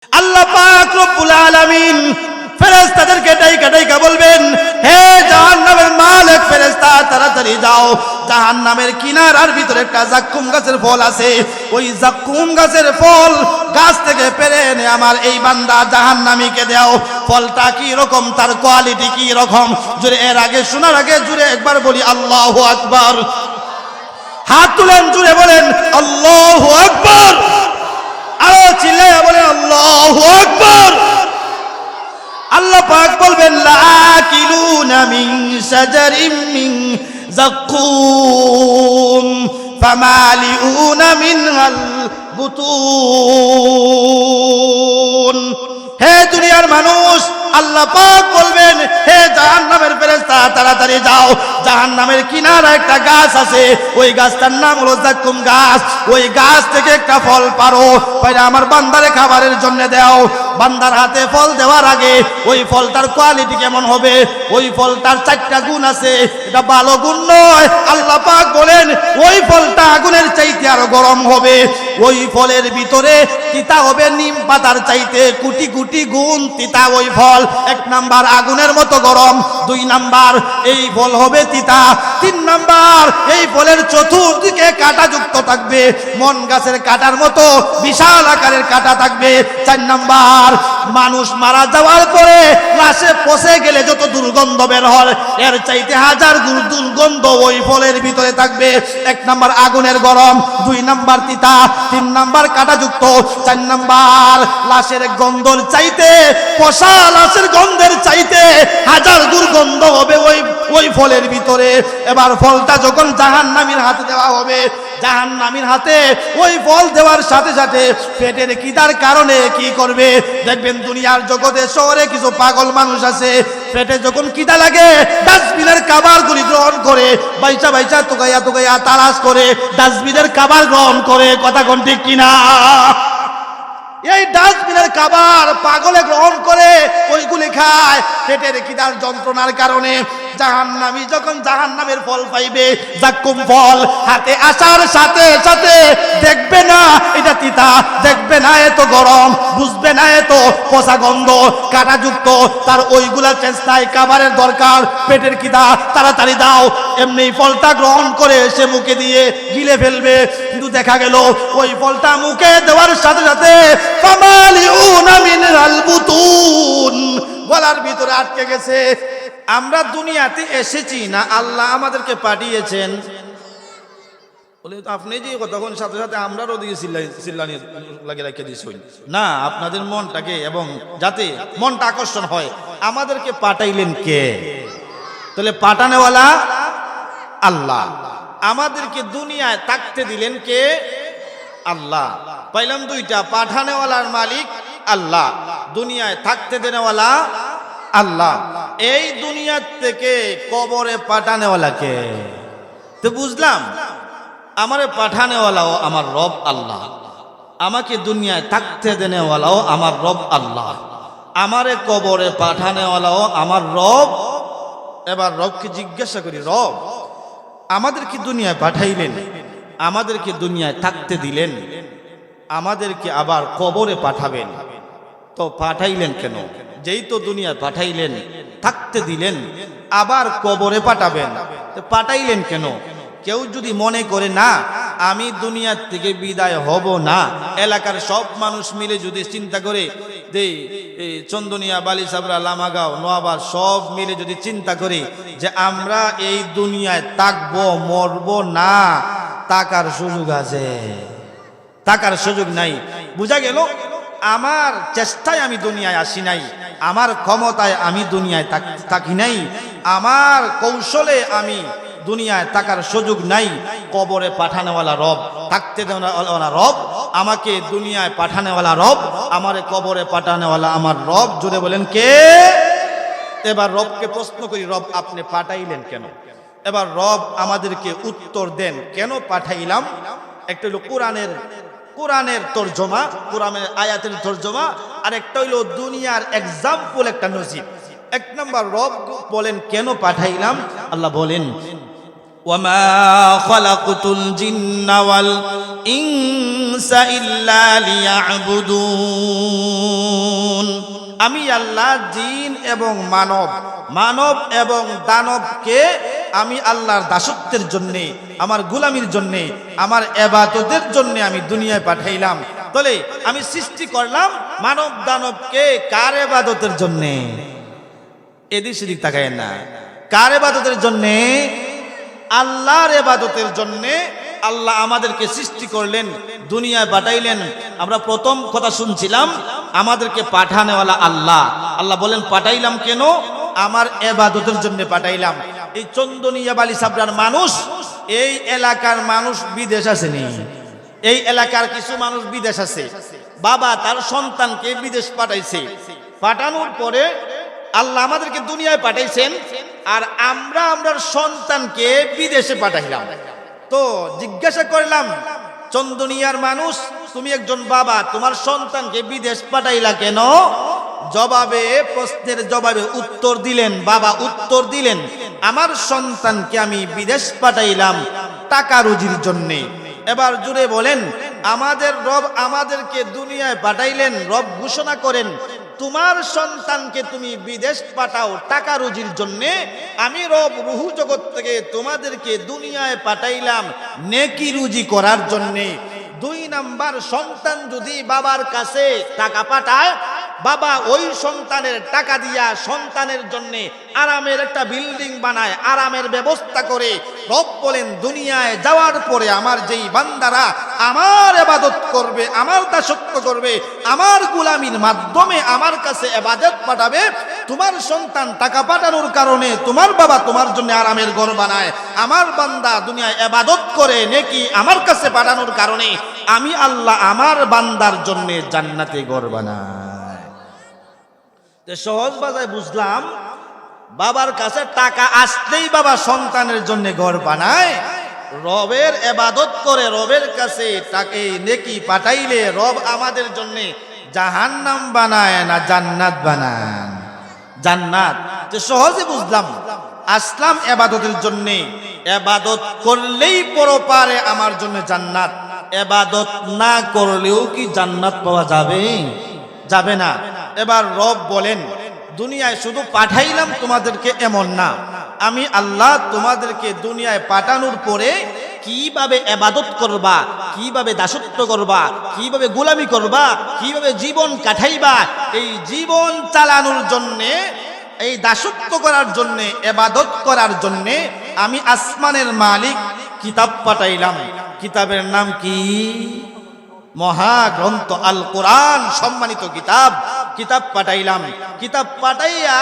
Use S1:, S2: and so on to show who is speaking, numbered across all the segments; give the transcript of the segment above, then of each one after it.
S1: আল্লাহ পাক রব্বুল আলামিন ফেরেশতাদেরকে ডাইকা বলবেন, হে জাহান্নামের মালিক ফেরেশতা, তাড়াতাড়ি যাও, জাহান্নামের কিনারার ভিতরে একটা জাক্কুম গাছের ফল আছে, ওই জাক্কুম গাছের ফল গাছ থেকে পেড়ে এনে আমার এই বান্দা জাহান্নামীকে দাও। ফলটা কি রকম, তার কোয়ালিটি কি রকম, জুড়ে এর আগে শোনার আগে জুড়ে একবার বলি আল্লাহু আকবার। হাত তুলেন, জুড়ে বলেন আল্লাহু আকবার। আরো চিল্লাইয়া বলেন আল্লাহু আকবার। আল্লাহ পাক বলবেন লাকিলুনা মিন শাজারিম মিন যাক্কুম ফামালিউনা মিনহাল বুতুন। হে দুনিয়ার মানুষ, আল্লাহ পাক বলবেন, হে জাহান্নামের ফেরেশতা, তাড়াতাড়ি যাও, জাহান্নামের কিনারে একটা গাছ আছে, ওই গাছটার নাম হলো যাক্কুম গাছ, ওই গাছ থেকে একটা ফল পারো, পাইরা আমার বান্দারে খাবারের জন্য দাও। বান্দার হাতে ফল দেওয়ার আগে ওই ফলটার কোয়ালিটি কেমন হবে, ওই ফলটার 4টা গুণ আছে, এটা ভালো গুণ নয়। আল্লাহ পাক বলেন ওই ফলটা আগুনের চাইতে আরো গরম হবে, ওই ফলের ভিতরে তিতা হবে নিম পাতার চাইতে কোটি কোটি গুণ তিতা ওই ফল। 1 নাম্বার আগুনের মতো গরম, 2 নাম্বার এই ফল হবে তিতা, 3 নাম্বার এই ফলের চতুর্দিকে কাঁটাযুক্ত থাকবে, মন গাছের কাঁটার মতো বিশাল আকারের কাঁটা থাকবে। 4 নাম্বার মানুষ মারা যাওয়ার পরে লাশে পচে গেলে যত দুর্গন্ধ বের হয়, এর চাইতে 1000 গুণ দুর্গন্ধ ওই ফলের ভিতরে থাকবে। 1 নাম্বার আগুনের গরম, 2 নাম্বার তিতা, 3 নাম্বার কাঁটাযুক্ত, 4 নাম্বার লাশের গন্ধর চাইতে, পচা লাশের গন্ধের চাইতে 1000 গুণ গন্ধ হবে ওই ফলের ভিতরে। এবার ফলটা যখন জাহান্নামীর হাতে দেওয়া হবে, জাহান্নামীর হাতে ওই ফল দেওয়ার সাথে সাথে পেটের খিদার কারণে কি করবে, দেখবেন দুনিয়ার জগতে শহরে কিছু পাগল মানুষ আছে, পেটে যখন খিদা লাগে ডাস্টবিনের খাবারগুলি গ্রহণ করে, বাইচা বাইচা তোগাইয়া তালাশ করে ডাস্টবিনের খাবার গ্রহণ করে। কথা কোন ঠিক কিনা? এই ডাস্টবিনের খাবার পাগলে গ্রহণ করে, ওইগুলি খায় পেটের খিদার যন্ত্রণার কারণে। জাহান্নামী যখন জাহান্নামের ফল পাইবে, যাক্কুম ফল হাতে আসার সাথে সাথে দেখবে না এটা তিতা, দেখবে না এত গরম, বুঝবে না এত পচা গন্ধ কাঁটাযুক্ত, তার ওইগুলা চেষ্টায় খাবারের দরকার, পেটের খিদা, তাড়াতাড়ি দাও, এমনি ফলটা গ্রহণ করে সে মুখে দিয়ে গিলে ফেলবে। কিন্তু দেখা গেল ওই ফলটা মুখে দেওয়ার সাথে সাথে ফামালিউনা মিনহাল বুতুন, গলার ভিতরে আটকে গেছে। আমরা দুনিয়াতে এসেছি না আল্লাহ আমাদেরকে পাঠিয়েছেন? বলে আপনি যে তখন সাথে সাথে আমরাও দিকে চিল্লানি লাগে রেখে দিয়েছেন না, আপনাদের মনটাকে, এবং যাতে মনটা আকর্ষণ হয়, আমাদেরকে পাঠাইলেন কে? তাহলে পাঠানেওয়ালা আল্লাহ। আমাদেরকে দুনিয়ায় থাকতে দিলেন কে? আল্লাহ। পাইলাম 2টা, পাঠানেওয়ালার মালিক আল্লাহ, দুনিয়ায় থাকতে দেনেওয়ালা আল্লাহ। এই দুনিয়ার থেকে কবরে পাঠানেওয়ালাকে তো বুঝলাম, আমারে পাঠানেওয়ালাও আমার রব আল্লাহ, আমাকে দুনিয়ায় থাকতে দেনেওয়ালাও আমার রব আল্লাহ, আমারে কবরে পাঠানেওয়ালাও আমার রব। এবার রবকে জিজ্ঞাসা করি, রব আমাদেরকে দুনিয়ায় পাঠাইলেন, আমাদেরকে দুনিয়ায় থাকতে দিলেন, আমাদেরকে আবার কবরে পাঠাবেন, তো পাঠাইলেন কেন? যেই তো দুনিয়ায় পাঠাইলেন, থাকতে দিলেন, আবার কবরে পাঠাবেন, তো পাঠাইলেন কেন? কেউ যদি মনে করে না আমি দুনিয়ার থেকে বিদায় হব না, এলাকার সব মানুষ মিলে যদি চিন্তা করে, চন্দনিয়া, বালিসাবরা, লামাগাঁও, নোয়াবাদ সব মিলে যদি চিন্তা করে যে আমরা এই দুনিয়ায় থাকবো, মরবো না, থাকার সুযোগ আছে? থাকার সুযোগ নাই। বুঝা গেল আমার চেষ্টায় আমি দুনিয়ায় আসি নাই, আমার ক্ষমতায় আমি দুনিয়ায় থাকি নাই, আমার কৌশলে আমি দুনিয়ায় থাকার সুযোগ নাই। কবরে পাঠানেওয়ালা রব, থাকতে দেওয়ালা রব, আমাকে দুনিয়ায় পাঠানেওয়ালা রব, আমারে কবরে পাঠানেওয়ালা আমার রব। জুড়ে বলেন কে? এবার রবকে প্রশ্ন করি, রব আপনি পাঠাইলেন কেন? এবার রব আমাদেরকে উত্তর দেন কেন পাঠাইলাম। একটা হলো কোরআনের তরজমা, কোরআনের আয়াতের তরজমা, আর একটা হইল দুনিয়ার এক্সাম্পল, একটা নজির। 1 নম্বর রব বলেন কেন পাঠাইলাম। আল্লাহ বলেন ওয়ামা খালাকুতুল জিন্না ওয়াল ইনসা ইল্লা লিয়াবুদুন। আমি আল্লাহ জিন এবং মানব এবং দানবকে আমি আল্লাহর দাসত্বের জন্য, আমার গোলামির জন্য, আমার ইবাদতের জন্য আমি দুনিয়ায় পাঠাইলাম। তাহলে আমি সৃষ্টি করলাম মানব দানবকে কার ইবাদতের জন্য? এদিক সেদিক তাকায় না। কার ইবাদতের জন্য? আল্লাহর ইবাদতের জন্য আল্লাহ আমাদেরকে সৃষ্টি করলেন, দুনিয়ায় পাঠাইলেন। আমরা প্রথম কথা শুনছিলাম আমাদেরকে পাঠানেওয়ালা আল্লাহ। আল্লাহ বলেন পাঠাইলাম কেন? আমার ইবাদতের জন্য পাঠাইলাম। এই চন্দনিয়া বালি সাবরার মানুষ, এই এলাকার মানুষ বিদেশ আসেনি, এই এলাকার কিছু মানুষ বিদেশ আছে। বাবা তার সন্তানকে বিদেশ পাঠাইছে, পাঠানোর পরে আল্লাহ আমাদেরকে দুনিয়ায় পাঠাইছেন, আর আমরা আমরার সন্তানকে বিদেশে পাঠাইলাম। তো জিজ্ঞাসা করলাম, চন্দনিয়ার মানুষ, তুমি একজন বাবা, তোমার সন্তানকে বিদেশ পাঠাইলা কেন? জবাবে, প্রশ্নের জবাবে উত্তর দিলেন, বাবা উত্তর দিলেন, আমার সন্তানকে আমি বিদেশ পাঠাইলাম টাকা রুজির জন্যে। এবার জুড়ে বলেন, আমাদের রব আমাদেরকে দুনিয়ায় পাঠাইলেন, রব ঘোষণা করেন তোমার সন্তানকে তুমি বিদেশ পাঠাও টাকা রুজির জন্যে। আমি রব রুহু জগৎ থেকে তোমাদেরকে দুনিয়ায় পাঠাইলাম নেকি রুজি করার জন্যে। 2 নাম্বার, সন্তান যদি বাবার কাছে টাকা পাঠায়, বাবা ওই সন্তানের টাকা দিয়া সন্তানের জন্য আরামের একটা বিল্ডিং বানায়, আরামের ব্যবস্থা করে। রব বলেন দুনিয়ায় যাওয়ার পরে আমার যেই বান্দারা আমার ইবাদত করবে, আমার দাসত্ব করবে, আমার গোলামির মাধ্যমে আমার কাছে ইবাদত পাঠাবে, তোমার সন্তান টাকা পাঠানোর কারণে তোমার বাবা তোমার জন্য আরামের ঘর বানায়, আমার বান্দা দুনিয়ায় ইবাদত করে নেকি আমার কাছে পাঠানোর কারণে আমি আল্লাহ আমার বান্দার জন্য জান্নাতে ঘর বানাই। সহজ ভাষায় বুঝলাম, বাবার কাছে টাকা আসলেই বাবা সন্তানের জন্য ঘর বানায়, রবের ইবাদত করে রবের কাছে টাকা নেকি পাঠাইলে রব আমাদের জন্য জাহান্নাম বানায় না জান্নাত বানান? জান্নাত। যে সহজে বুঝলাম, আসলাম ইবাদতের জন্য, ইবাদত করলেই পরপারে আমার জন্য জান্নাত, ইবাদত না করলেও কি জান্নাত পাওয়া যাবে? যাবে না। এবার রব বলেন দুনিয়ায় শুধু পাঠাইলাম তোমাদেরকে এমন না, আমি আল্লাহ তোমাদেরকে দুনিয়ায় পাঠানোর পরে কিভাবে ইবাদত করবা, কিভাবে দাসত্ব করবা, কিভাবে গোলামি করবা, কিভাবে জীবন কাটাইবা, এই জীবন চালানোর জন্যে, এই দাসত্ব করার জন্যে, ইবাদত করার জন্যে আমি আসমানের মালিক কিতাব পাঠাইলাম। কিতাবের নাম কি? মহাগ্রন্থ আল কোরআন, সম্মানিত কিতাব। কিতাব পাঠাইলাম। কিতাব পাঠাইয়া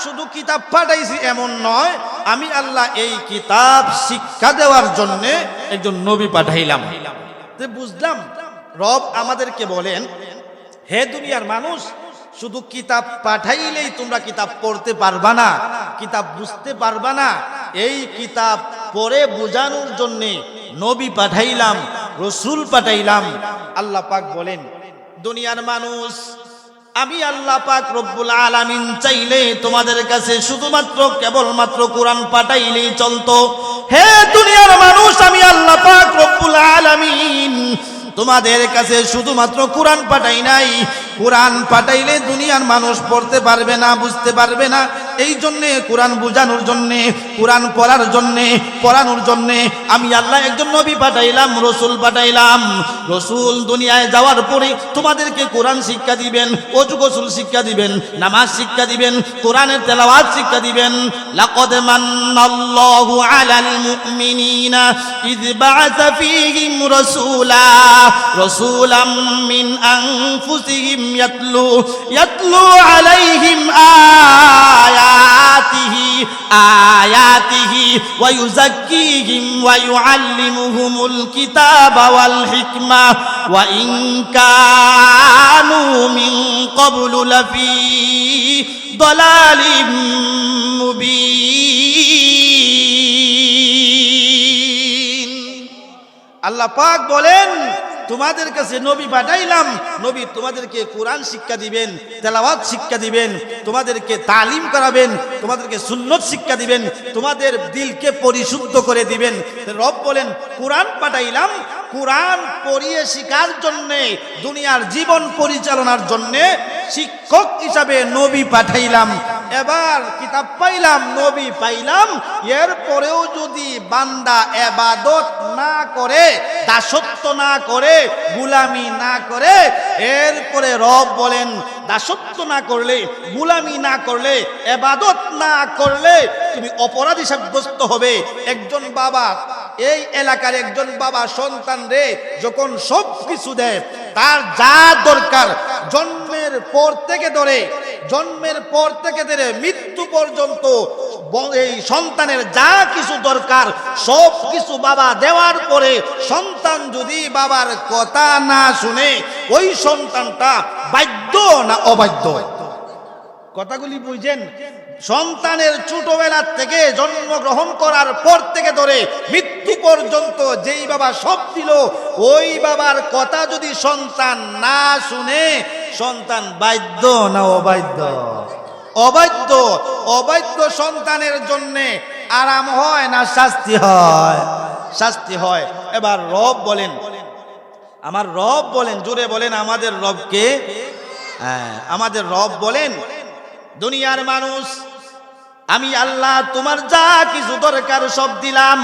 S1: শুধু কিতাব পাঠাইছি এমন নয়, আমি আল্লাহ এই কিতাব শিক্ষা দেওয়ার জন্য একজন নবী পাঠাইলাম। বুঝলাম রব আমাদেরকে বলেন, হে দুনিয়ার মানুষ, শুধু কিতাব পাঠাইলেই তোমরা কিতাব পড়তে পারবা না, কিতাব বুঝতে পারবা না। এই কিতাব পড়ে বোঝানোর জন্য নবী পাঠাইলাম, রসুল পাঠাইলাম। আল্লাহ পাক বলেন, দুনিয়ার মানুষ, আমি আল্লাহ পাক রব্বুল আলামিন চাইলে তোমাদের কাছে শুধুমাত্র কেবলমাত্র কোরআন পাঠাইলেই চলতো। হে দুনিয়ার মানুষ, আমি আল্লাহ পাক রব্বুল আলামিন তোমাদের কাছে শুধুমাত্র কোরআন পাঠাই নাই। কোরআন পাঠাইলে দুনিয়ার মানুষ পড়তে পারবে না, বুঝতে পারবে না। এই জন্যে কোরআন বোঝানোর জন্যে, কোরআন পড়ার জন্যে, পড়ানোর জন্যে আমি আল্লাহ একজন নবী পাঠাইলাম, রসুল পাঠাইলাম। রসুল দুনিয়ায় যাওয়ার পরে তোমাদেরকে কোরআন শিক্ষা দিবেন, ওযু গোসল শিক্ষা দিবেন, নামাজ শিক্ষা দিবেন, কোরআনের তেলাওয়াত শিক্ষা দিবেন। লাকাদ মান্নাল্লাহু আলাল মুমিনিনা ইয বা'আসা ফীহিম রাসূলাম মিন আনফুসিহিম ইয়াতলু আলাইহিম আয়াতিহি ওয়া ইউযাক্কিহিম ওয়া ইউআল্লিমুহুমুল কিতাবা ওয়াল হিকমা ওয়া ইন কানু মিন ক্বাবলু লাফি দালালিম মুবিন। আল্লাহ পাক বলেন, তোমাদের কাছে নবী পাঠাইলাম, নবী তোমাদেরকে কোরআন শিক্ষা দিবেন, তেলাওয়াত শিক্ষা দিবেন, তোমাদেরকে তালিম করাবেন, তোমাদেরকে সুন্নত শিক্ষা দিবেন, তোমাদের দিলকে পরিশুদ্ধ করে দিবেন। রব বলেন কোরআন পাঠাইলাম, কোরআন পড়িয়ে শিখার জন্যে, দুনিয়ার জীবন পরিচালনার জন্যে শিক্ষক হিসাবে নবী পাঠাইলাম। এবার কিতাব পাইলাম, নবী পাইলাম, এরপরেও যদি বান্দা ইবাদত না করে, দাসত্ব না করে, গোলামি না করে, এরপরে রব বলেন দাসত্ব না করলে, গোলামি না করলে, ইবাদত না করলে তুমি অপরাধী সাব্যস্ত হবে। একজন বাবা, এই এলাকার একজন বাবা সন্তান রে যখন সব কিছু দেয়, তার যা দরকার জন্মের পর থেকে ধরে মৃত্যু পর্যন্ত এই সন্তানের যা কিছু দরকার সব কিছু বাবা দেওয়ার পরে সন্তান যদি বাবার কথা না শুনে, ওই সন্তানটা বাধ্য না অবাধ্য? কথাগুলি বুঝছেন? সন্তানের ছোটবেলা থেকে জন্মগ্রহণ করার পর থেকে ধরে মৃত্যু পর্যন্ত যেই বাবা সব দিল, ওই বাবার কথা যদি সন্তান না শুনে, সন্তান বাধ্য না অবাধ্য? অবাধ্য। অবাধ্য সন্তানের জন্য আরাম হয় না শাস্তি হয়? শাস্তি হয়। এবার রব বলেন, আমার রব বলেন, জোরে বলেন আমাদের রবকে। হ্যাঁ, আমাদের রব বলেন দুনিয়ার মানুষ, আমি আল্লাহ তোমার যা কিছু দরকার সব দিলাম,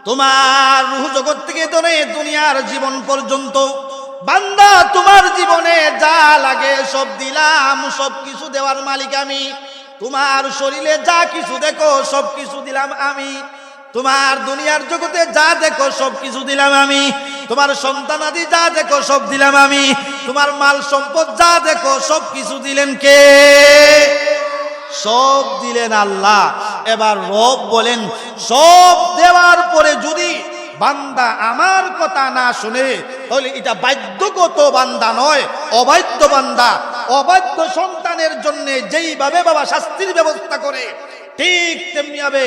S1: তোমার রূহ জগৎ থেকে ধরে দুনিয়ার জীবন পর্যন্ত বান্দা তোমার জীবনে যা লাগে সব দিলাম, সব কিছু দেওয়ার মালিক আমি। তোমার শরীরে যা কিছু দেখো সব কিছু দিলাম আমি, তোমার দুনিয়ার জগতে যা দেখো সব কিছু দিলাম আমি, তোমার সন্তানাদি যা দেখো সব দিলাম আমি, তোমার মাল সম্পদ যা দেখো সব কিছু দিলেন কে? সব দিলেন আল্লাহ। এবার রব বলেন সব দেওয়ার পরে যদি বান্দা আমার কথা না শুনে, তাহলে এটা বাধ্যগত বান্দা নয়, অবাধ্য বান্দা। অবাধ্য সন্তানের জন্য যেইভাবে বাবা শাস্তির ব্যবস্থা করে, ঠিক তেমনি ভাবে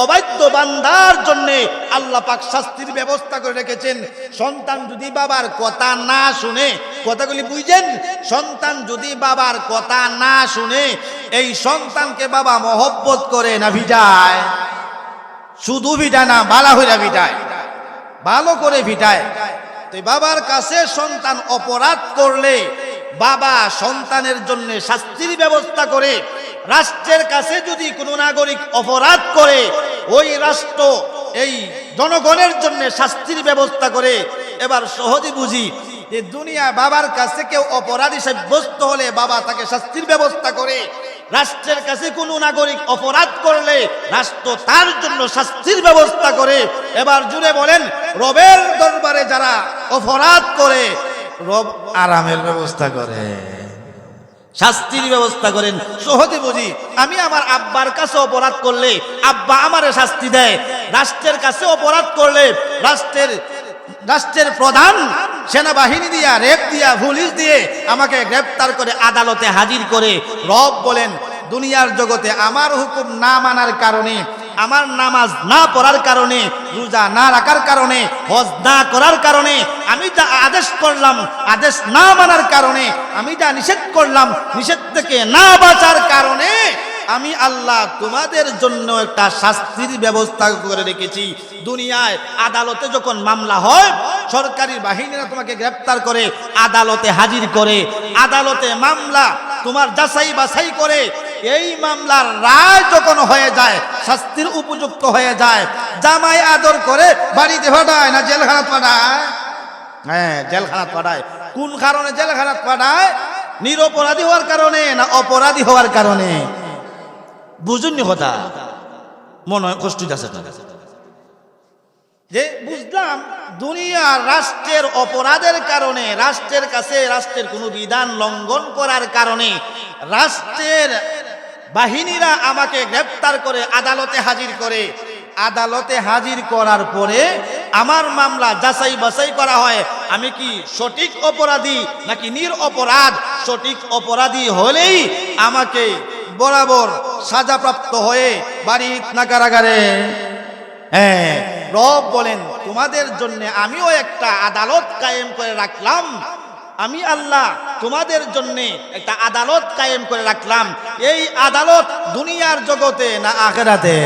S1: অবাধ্য বান্দার জন্য আল্লাহ পাক শাস্তির ব্যবস্থা করে রেখেছেন। সন্তান যদি বাবার কথা না শুনে, কথাগুলি বুঝছেন? সন্তান যদি বাবার কথা না শুনে, এই সন্তানকে বাবা মহব্বত করে না ভিটায়? শুধু ভিটায় না, বালা হইরা ভিটায়, ভালো করে ভিটায়। তো বাবার কাছে সন্তান অপরাধ করলে বাবা সন্তানের জন্য শাস্তির ব্যবস্থা করে। রাষ্ট্রের কাছে যদি কোনো নাগরিক অপরাধ করে, ওই রাষ্ট্র এই জনগণের জন্য শাস্তির ব্যবস্থা করে। এবার সহজে বুঝি যে দুনিয়া বাবার কাছে কেউ অপরাধী সাব্যস্ত হলে বাবা তাকে শাস্তির ব্যবস্থা করে। রাষ্ট্রের কাছে কোনো নাগরিক অপরাধ করলে রাষ্ট্র তার জন্য শাস্তির ব্যবস্থা করে। এবার জুড়ে বলেন রবের দরবারে যারা অপরাধ করে, রব আরামের ব্যবস্থা করে, শাস্তির ব্যবস্থা করেন। সহজে বুঝি, আমি আমার আব্বার কাছে অপরাধ করলে আব্বা আমারে শাস্তি দেয়। রাষ্ট্রের কাছে অপরাধ করলে রাষ্ট্রের প্রধান সেনাবাহিনী দিয়া, রেপ দিয়া, পুলিশ দিয়ে আমাকে গ্রেফতার করে আদালতে হাজির করে। রব বলেন দুনিয়ার জগতে আমার হুকুম না মানার কারণে, আমার নামাজ না পড়ার কারণে, রোজা না রাখার কারণে, হজ না করার কারণে, আমি যা আদেশ করলাম আদেশ না মানার কারণে, আমি যা নিষেধ করলাম নিষেধ থেকে না বাঁচার কারণে আমি আল্লাহ তোমাদের জন্য একটা শাস্তির ব্যবস্থা করে রেখেছি। দুনিয়ায় আদালতে যখন মামলা হয়, সরকারি বাহিনীরা তোমাকে গ্রেফতার করে আদালতে হাজির করে, আদালতে মামলা তোমার যাচাই বাছাই করে। এই মামলার রায় যখন হয়ে যায়, শাস্তির উপযুক্ত হয়ে যায়, জামাই আদর করে বাড়িতে পাঠায় না জেলখানাত পাঠায়? হ্যাঁ, জেলখানাত পাঠায়। কোন কারণে জেলখানাত পাঠায়? নিরপরাধী হওয়ার কারণে না অপরাধী হওয়ার কারণে? বুঝুননি কথা? মনে হয় কষ্ট যাচ্ছে যে বুঝলাম দুনিয়ার রাষ্ট্রের অপরাধের কারণে, রাষ্ট্রের কাছে রাষ্ট্রের কোনো বিধান লঙ্ঘন করার কারণে রাষ্ট্রের বাহিনীরা আমাকে গ্রেফতার করে আদালতে হাজির করে। আদালতে হাজির করার পরে আমার মামলা যাচাই বাছাই করা হয়, আমি কি সঠিক অপরাধী নাকি নিরপরাধ। সঠিক অপরাধী হলেই আমাকে বরাবর সাজাপ্রাপ্ত হয়ে বাড়ি না কারাগারে? হ্যাঁ, রব বলেন তোমাদের জন্য আমিও একটা আদালত কায়েম করে রাখলাম। আমি আল্লাহ তোমাদের জন্য একটা আদালত কায়েম করে রাখলাম। এই আদালত দুনিয়ার জগতে না আখিরাতে?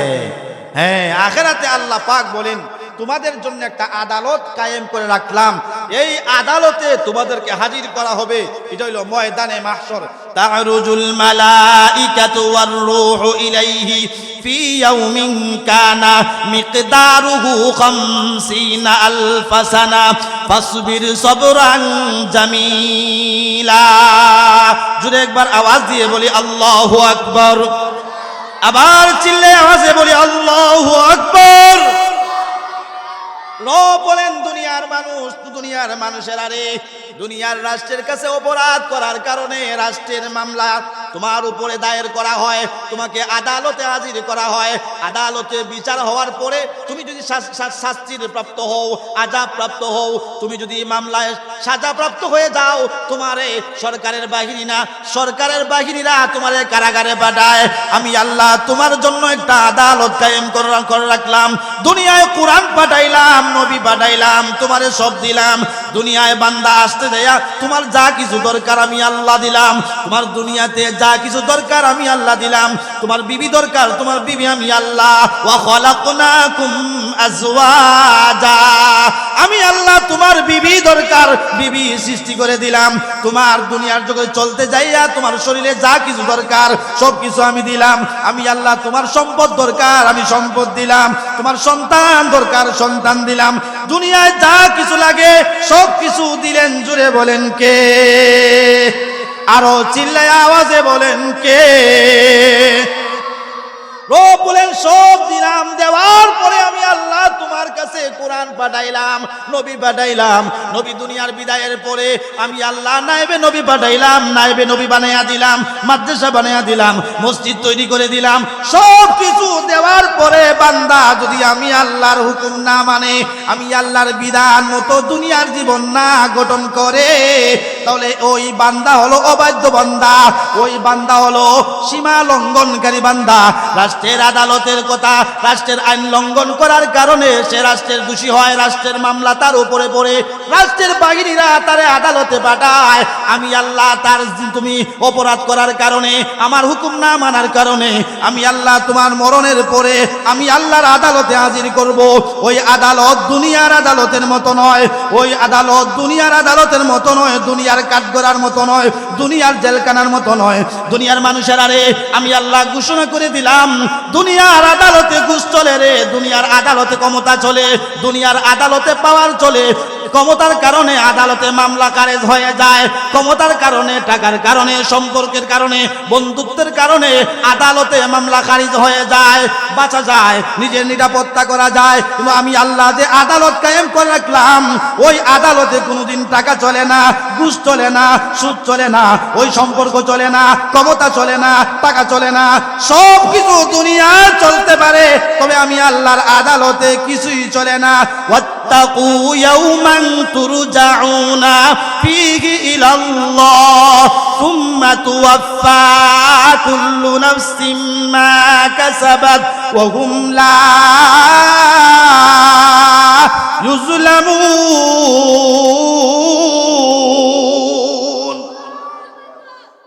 S1: হ্যাঁ, আখিরাতে আল্লাহ পাক বলেন তোমাদের জন্য একটা আদালত কায়েম করে রাখলাম। এই আদালতে তোমাদেরকে হাজির করা হবে। এটা হলো ময়দানে মাহশর। তা'রুজুল মালাইকাতু ওয়ার রূহু ইলাইহি ফি ইয়াউমিন কানা মিকদারুহু 50 আলফ সানা ফাসবির সাবরান জামিলা। জোরে একবার আওয়াজ দিয়ে বলি আল্লাহু আকবার। আবার চিল্লে আওয়াজে বলি আল্লাহু আকবার। রব বলেন দুনিয়ার মানুষের আরে দুনিয়ার রাষ্ট্রের কাছে অপরাধ করার কারণে রাষ্ট্রের মামলা তোমার উপরে দায়ের করা হয়, তোমাকে আদালতে হাজির করা হয়। আদালতে বিচার হওয়ার পরে তুমি যদি শাস্তির প্রাপ্ত হও, আযাব প্রাপ্ত হও, তুমি যদি মামলায় সাজাপ্রাপ্ত হয়ে যাও, তোমারে সরকারের বাহিনীরা তোমারে কারাগারে পাঠায়। আমি আল্লাহ তোমার জন্য একটা আদালত কায়েম করে রাখলাম। দুনিয়ায় কোরআন পাঠাইলাম, নবী পাঠাইলাম, তোমারে সব দিলাম। দুনিয়ায় বান্দা আসতে দেয়া তোমার যা কিছু দরকার আমি আল্লাহ দিলাম। তোমার দুনিয়াতে যা কিছু দরকার আমি আল্লাহ দিলাম। তোমার বিবি দরকার, তোমার বিবি আমি আল্লাহ। ওয়া খালাকনাকুম আজওয়াজা, আমি আল্লাহ তোমার বিবি দরকার, বিবি সৃষ্টি করে দিলাম। তোমার দুনিয়ার জগতে চলতে যাইয়া তোমার শরীরে যা কিছু দরকার সব কিছু আমি দিলাম। আমি আল্লাহ তোমার সম্পদ দরকার, আমি সম্পদ দিলাম। তোমার সন্তান দরকার, সন্তান দিলাম। দুনিয়ায় যা কিছু লাগে সব কিছু দিলেন। জুড়ে বলেন কে? আরো চিল্লায় আওয়াজে বলেন কে? রব বলেন সব দিলাম। দেওয়ার পরে আমি আল্লাহ তোমার কাছে কোরআন পাঠাইলাম, নবী পাঠাইলাম। নবী দুনিয়ার বিদায়ের পরে আমি আল্লাহ নায়েবে নবী পাঠাইলাম, নায়েবে নবী বানাইয়া দিলাম, মাদ্রাসা বানাইয়া দিলাম, মসজিদ তৈরি করে দিলাম। সব কিছু দেওয়ার পরে বান্দা যদি আমি আল্লাহর হুকুম না মানে, আমি আল্লাহর বিধান মতো দুনিয়ার জীবন না গঠন করে, তাহলে ওই বান্দা হলো অবাধ্য বান্দা, ওই বান্দা হলো সীমা লঙ্ঘনকারী বান্দা। রাষ্ট্রের আদালতের কথা, রাষ্ট্রের আইন লঙ্ঘন করার কারণে সে রাষ্ট্রের দোষী হয়, রাষ্ট্রের মামলা তার উপরে পড়ে, রাষ্ট্রের বাহিনীরা তারে আদালতে পাঠায়। আমি আল্লাহ তার তুমি অপরাধ করার কারণে, আমার হুকুম না মানার কারণে আমি আল্লাহ তোমার মরণের পরে আমি আল্লাহর আদালতে হাজির করব। ওই আদালত দুনিয়ার আদালতের মতো নয়, ওই আদালত দুনিয়ার আদালতের মতো নয়, দুনিয়ার কাঠগড়ার মতো নয়, দুনিয়ার জেলখানার মতো নয়। দুনিয়ার মানুষের আরে আমি আল্লাহ ঘোষণা করে দিলাম দুনিয়ার আদালতে ঘুষ চলে রে, দুনিয়ার আদালতে ক্ষমতা চলে, দুনিয়ার আদালতে পাওয়ার চলে। ক্ষমতার কারণে আদালতে মামলা খারেজ হয়ে যায়, ক্ষমতার কারণে, টাকার কারণে, সম্পর্কের কারণে, বন্ধুত্বের কারণে আদালতে মামলা খারিজ হয়ে যায়, বাঁচা যায়, নিজের নিরাপত্তা করা যায়। কিন্তু আমি আল্লাহ যে আদালত কায়েম করে রাখলাম, ওই আদালতে কোনোদিন টাকা চলে না, ঘুষ চলে না, সুদ চলে না, ওই সম্পর্ক চলে না, ক্ষমতা চলে না, টাকা চলে না। সব কিছু দুনিয়া চলতে পারে, তবে আমি আল্লাহর আদালতে কিছুই চলে না। ওয়াত্তাকু ইয়াওমান তুরজাউনা ফীহি ইলাল্লাহ সুম্মা তুওয়াফা কুল্লু নাফসিম মা কাসাবাত ওয়া হুম লা ইউজলামুন।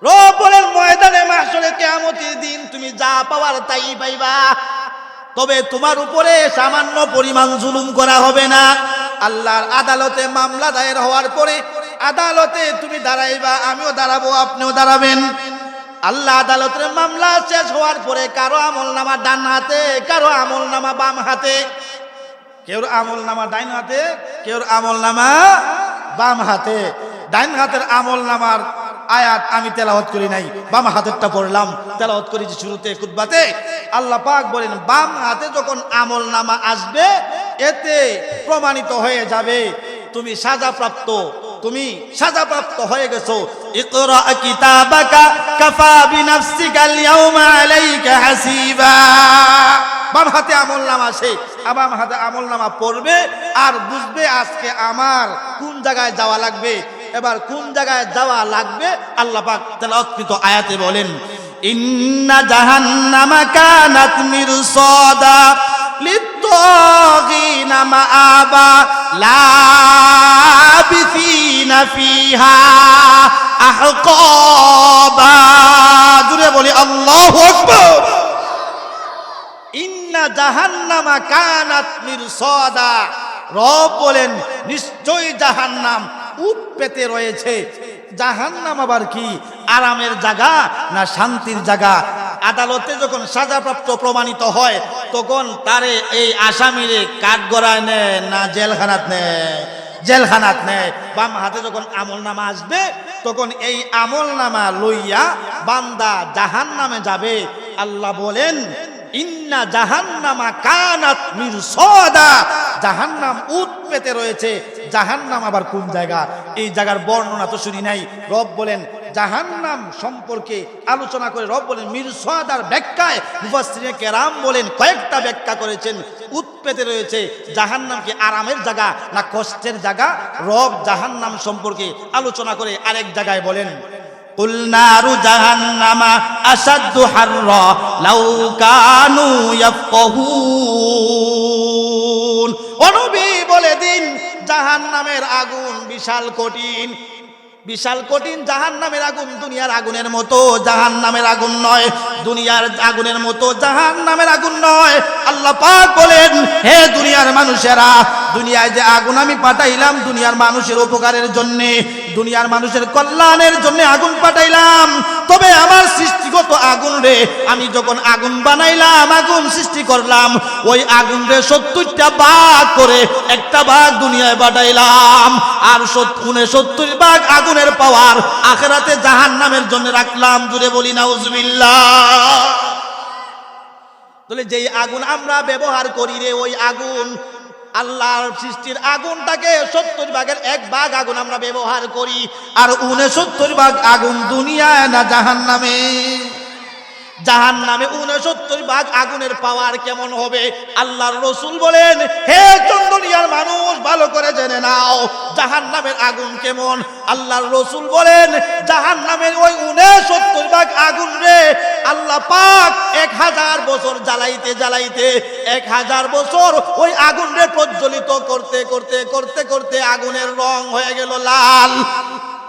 S1: রব বলেন ময়দানে মাহশরে কিয়ামতের দিন তুমি যা পাওয়ার তাই পাইবা, তবে তোমার উপরে সামান্য পরিমাণ জুলুম করা হবে না। আল্লাহর আদালতে মামলা দায়ের হওয়ার পরে আদালতে তুমি দাঁড়াইবা, আমিও দাঁড়াবো, আপনিও দাঁড়াবেন। আল্লাহ আদালতের মামলা শেষ হওয়ার পরে কারো আমলনামা ডান হাতে, কারো আমলনামা বাম হাতে, কেউর আমলনামা ডাইন হাতে, কেউর আমলনামা বাম হাতে। ডাইন হাতের আমলনামার আয়াত আমি তেলাওয়াত করি নাই, বাম হাতেরটা পড়লাম, তেলাওয়াত করেছি শুরুতে খুতবাতে। আল্লাহ পাক বলেন বাম হাতে যখন আমলনামা আসবে, এতে প্রমাণিত হয়ে যাবে তুমি সাজাপ্রাপ্ত হয়ে গেছো। ইকরা কিতাবাকা কাফা বিনাফসিকাল ইয়াওমা আলাইকা হাসিবা। বাম হাতে আমলনামা আসে, বাম হাতে আমলনামা পড়বে আর বুঝবে আজকে আমার কোন জায়গায় যাওয়া লাগবে। এবার কোন জায়গায় যাওয়া লাগবে আল্লাহ পাক তেলাওয়াতকৃত আয়াতে বলেন, ইন্না জাহান্নামা কানাত মিরসাদা লিত লিত্তাগিনা মাআবা লাবিসিনা ফিহা আহকাবা। জুড়ে বলি আল্লাহু আকবার। ইন্না জাহান্নামা কানাত মিরসাদা। রব বলেন নিশ্চয়ই জাহান্নাম উৎ পেতে রয়েছে। জাহান্নাম আবার কি আরামের জায়গা না শান্তির জায়গা? আদালতে যখন সাজাপ্রাপ্ত প্রমাণিত হয় তখন তারে এই আসামিরে কাঠগড়ায় নেয় না জেলখানাত নেয়? জেলখানাত নেয়। বাম হাতে যখন আমলনামা আসবে তখন এই আমলনামা লইয়া বান্দা জাহান্নামে যাবে। আল্লাহ বলেন ইন্না জাহান্নামা কানাত মিরসাদা। জাহান্নাম উৎ পেতে রয়েছে। জাহান্নাম আবার কোন জায়গা? এই জায়গার বর্ণনা তো শুনি নাই। রব বলেন জাহান্নাম সম্পর্কে আলোচনা করে রব বলেন মিরসাদার ব্যাখ্যায় মুফাসসিরে কেরাম বলেন কয়েকটা ব্যাখ্যা করেছেন। উৎ পেতে রয়েছে। জাহান্নাম কি আরামের জায়গা না কষ্টের জায়গা? রব জাহান্নাম সম্পর্কে আলোচনা করে আরেক জায়গায় বলেন কুল নারু জাহান্নামা আসাদ্দু হাররা লাউ কানু ইয়াফকাহুন। ও নবী বলে দিন জাহান্নামের আগুন বিশাল কঠিন। বিশাল কঠিন জাহান্নামের আগুন দুনিয়ার আগুনের মতো জাহান্নামের আগুন নয়। দুনিয়ার আগুনের মতো জাহান্নামের আগুন নয়। আল্লাহ পাক বলেন হে দুনিয়ার মানুষেরা, দুনিয়ায় যে আগুন আমি পাঠাইলাম দুনিয়ার মানুষের উপকারের জন্য, দুনিয়ার মানুষের কল্যাণের জন্য আগুন পাঠাইলাম। তবে আমার সৃষ্টিগত আগুন রে আমি যখন আগুন বানাইলাম, আগুন সৃষ্টি করলাম, ওই আগুন রে 70টা ভাগ করে একটা ভাগ দুনিয়ায় পাঠাইলাম। আর 69 ভাগ আগুনের পাওয়ার আখিরাতে জাহান্নামের জন্য রাখলাম। জুড়ে বলি নাউজুবিল্লাহ। তাহলে যেই আগুন আমরা ব্যবহার করি রে, ওই আগুন আল্লাহর সৃষ্টির আগুনটাকে 70 ভাগের 1 ভাগ আগুন আমরা ব্যবহার করি। আর 69 ভাগ আগুন দুনিয়ায় না জাহান্নামে? জাহান্নামে 69 ভাগ আগুনের পাওয়ার কেমন হবে? আল্লাহর রাসূল বলেন হে দুনিয়ার মানুষ ভালো করে জেনে নাও জাহান্নামের আগুন কেমন। আল্লাহর রাসূল বলেন জাহান্নামের ওই 69 ভাগ আগুন রে আল্লাহ পাক 1000 বছর জ্বালাইতে জ্বালাইতে 1000 বছর ওই আগুন রে প্রজ্বলিত করতে করতে করতে করতে আগুনের রং হয়ে গেল লাল।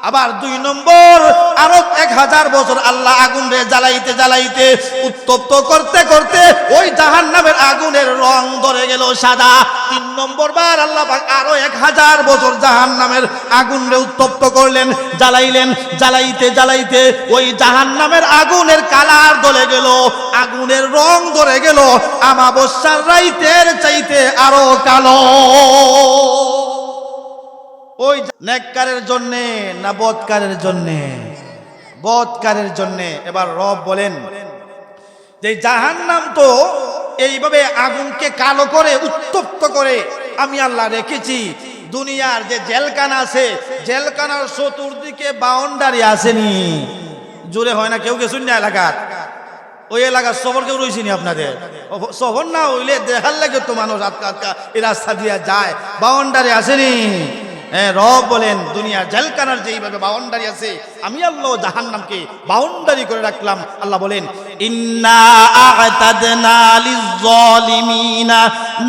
S1: আবার 2 নম্বর আরো 1000 বছর আল্লাহ আগুন রে জ্বালাইতে জ্বালাইতে উত্তপ্ত করতে করতে ওই জাহান্নামের আগুনের রং ধরে গেল সাদা। 3 নম্বর বার আল্লাহ পাক আরো 1000 বছর জাহান্নামের আগুন রে উত্তপ্ত করলেন, জ্বালাইলেন, জ্বালাইতে জ্বালাইতে ওই জাহান্নামের আগুনের কালার ধরে গেল, আগুনের রং ধরে গেল আমাবস্যার রাইতের চাইতে আরো কালো। ওই নেককারের জন্যে না বদকারের জন্যে? বদকারের জন্যে। এবার রব বলেন যে জাহান্নাম তো এইভাবে আগুনকে কালো করে উত্তপ্ত করে আমি আল্লাহ রেখেছি। দুনিয়ার যে জেলখানা আছে, জেলখানার চতুর্দিকে বাউন্ডারি আসেনি। জোরে হয় না? কেউ গেছুন না এলাকার? ওই এলাকার শহর কেউ রয়েছেনি আপনাদের? শহর না হইলে দেখার লাগে তো মানুষ আটকা এই রাস্তা দিয়ে যায়, বাউন্ডারি আসেনি। রব বলেন দুনিয়ার জেলখানার যেইভাবে বাউন্ডারি আছে আমি আল্লাহ জাহান্নামকে বাউন্ডারি করে রাখলাম। আল্লাহ বলেন ইন্না আ'তাদনা লিয-যালিমিনা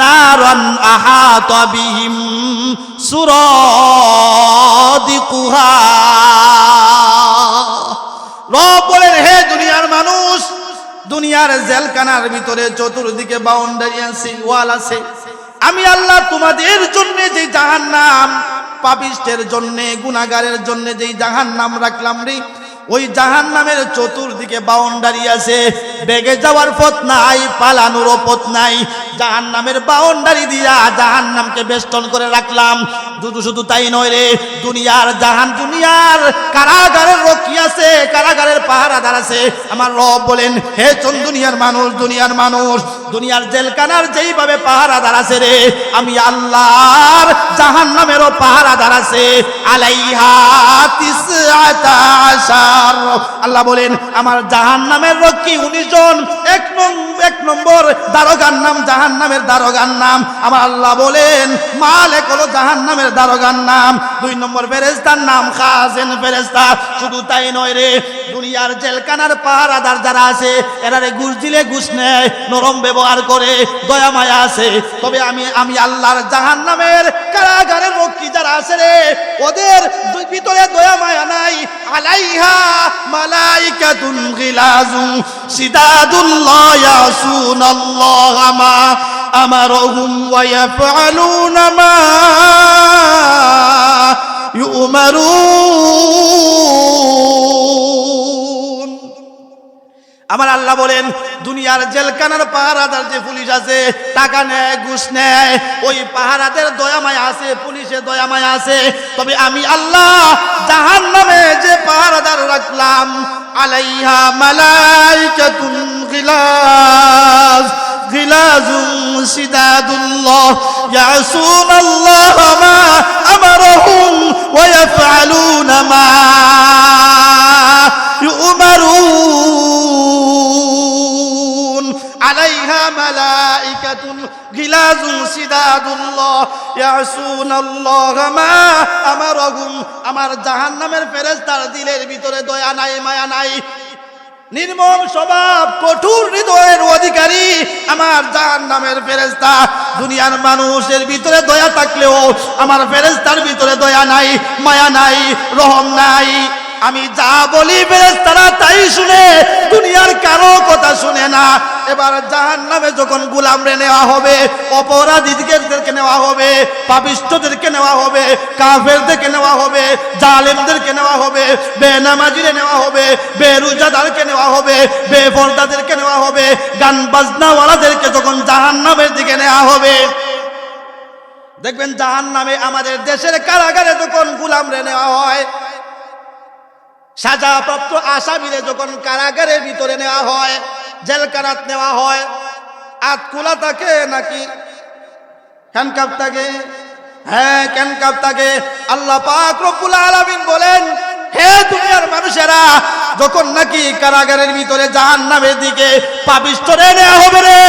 S1: নারান আহাতা বিহিম সুরাদিকুহা। রব বলেন হে দুনিয়ার মানুষ, দুনিয়ার জেলখানার ভিতরে চতুর্দিকে বাউন্ডারি আছে, ওয়াল আছে। আমি আল্লাহ তোমাদের জন্য যে জাহান্নাম, পাপিষ্টের জন্য, গুনাহগারের জন্য যেই জাহান্নাম রাখলাম রে, ওই জাহান্নামের চতুর্দিকে বাউন্ডারি আছে। বেগে যাওয়ার পথ নাই, পালানোরও পথ নাই। জাহান্নামের বাউন্ডারি দিয়া জাহান্নামকে বেষ্টন করে রাখলাম। শুধু তাই নয় রে, দুনিয়ার দুনিয়ার কারাগারের রক্ষী আছে, কারাগারের পাহারাদার আছে। আমার রব বলেন হে দুনিয়ার মানুষ, দুনিয়ার মানুষ, দুনিয়ার জেলখানার যেইভাবে পাহারাদার আছে রে, আমি আল্লাহর জাহান্নামেরও পাহারাদার আছে। আলাইহা 19। আল্লাহ বলেন আমার জাহান্নামের রক্ষী 19 জন। 1 নম্বর এক নম্বর দারোগার নাম জাহান্নামের দারোগার নাম। আমার আল্লাহ বলেন মালিক হলো জাহান্নামের দারোগার নাম। 2 নম্বর ফেরেশতার নাম খাজেন ফেরেশতা। শুধু তাই নয় রে, দুনিয়ার জেলখানার পাহারাদার যারা আছে এরারে ঘুষ দিলে ঘুষ নেয়, নরম ব্যবহার করে, দয়া মায়া আছে। তবে আমি আল্লাহর জাহান্নামের কারাগারের রক্ষী যারা আছে রে, ওদের ভিতরে দয়া মায়া নাই। আলাইহা মালাইকাতুন গিলাজুন শিদাদুন লা ইয়াসুনাল্লাহা মা আমারহুম ওয়া ইয়াফআলুনা মা ইউমারুন। আমার আল্লাহ বলেন দুনিয়ার জেলখানার পাহারাদার যে পুলিশ আছে, টাকা নেয়, ঘুষ নেয়, ওই পাহারাদের দয়া মায়া আছে, পুলিশের দয়া মায়া আছে। তবে আমি আল্লাহ জাহান্নামে যে পাহারাদার রাখলাম, আলাইহা মালাইকাতুন গিলাজ গিলাজুন শিদাদুল্লাহ ইয়াসুনাল্লাহা মা আমারহুম ওয়া ইয়াফআলুনা মা ইউমারুন। আলাইহা মালাইকাতুন গিলাজুন শিদাদুল্লাহ ইয়াসুনাল্লাহা মা আমারহুম। আমার জাহান্নামের ফেরেশতার দিলের ভিতরে দয়া নাই, মায়া নাই, নির্মম স্বভাব, কঠোর হৃদয়ের অধিকারী আমার জাহান্নামের ফেরেশতা। দুনিয়ার মানুষের ভিতরে দয়া থাকলেও আমার ফেরেশতার ভিতরে দয়া নাই, মায়া নাই, রহম নাই। আমি যা বলি ফেরেশতারা তাই শুনে, দুনিয়ার কারো কথা শুনে না। এবার জাহান্নামে যখন গোলামরে নেওয়া হবে, অপরাধীদেরকে নেওয়া হবে, পাপিষ্ঠদেরকে নেওয়া হবে, কাফেরদেরকে নেওয়া হবে, জালেমদেরকে নেওয়া হবে, বেনামাজিরে নেওয়া হবে, বেরোজাদারকে নেওয়া হবে, বেপরদাদেরকে নেওয়া হবে, গান বাজনাওয়ালাদেরকে যখন জাহান্নামের দিকে নেওয়া হবে, দেখবেন জাহান্নামে আমাদের দেশের কারাগারে যখন গোলামরে নেওয়া হয়, সাজাপ্রাপ্ত আসামিরে যখন কারাগারের ভিতরে নেওয়া হয়, জেলখানাত নেওয়া হয়, হাত খোলা থাকে নাকি হ্যান্ডকাপ থাকে? হ্যাঁ, হ্যান্ডকাপ থাকে। আল্লাহ পাক রব্বুল আলামিন বলেন, হে দুনিয়ার মানুষেরা, যখন নাকি কারাগারের ভিতরে জাহান্নামের দিকে পাপিষ্ঠরে নেওয়া হবে রে,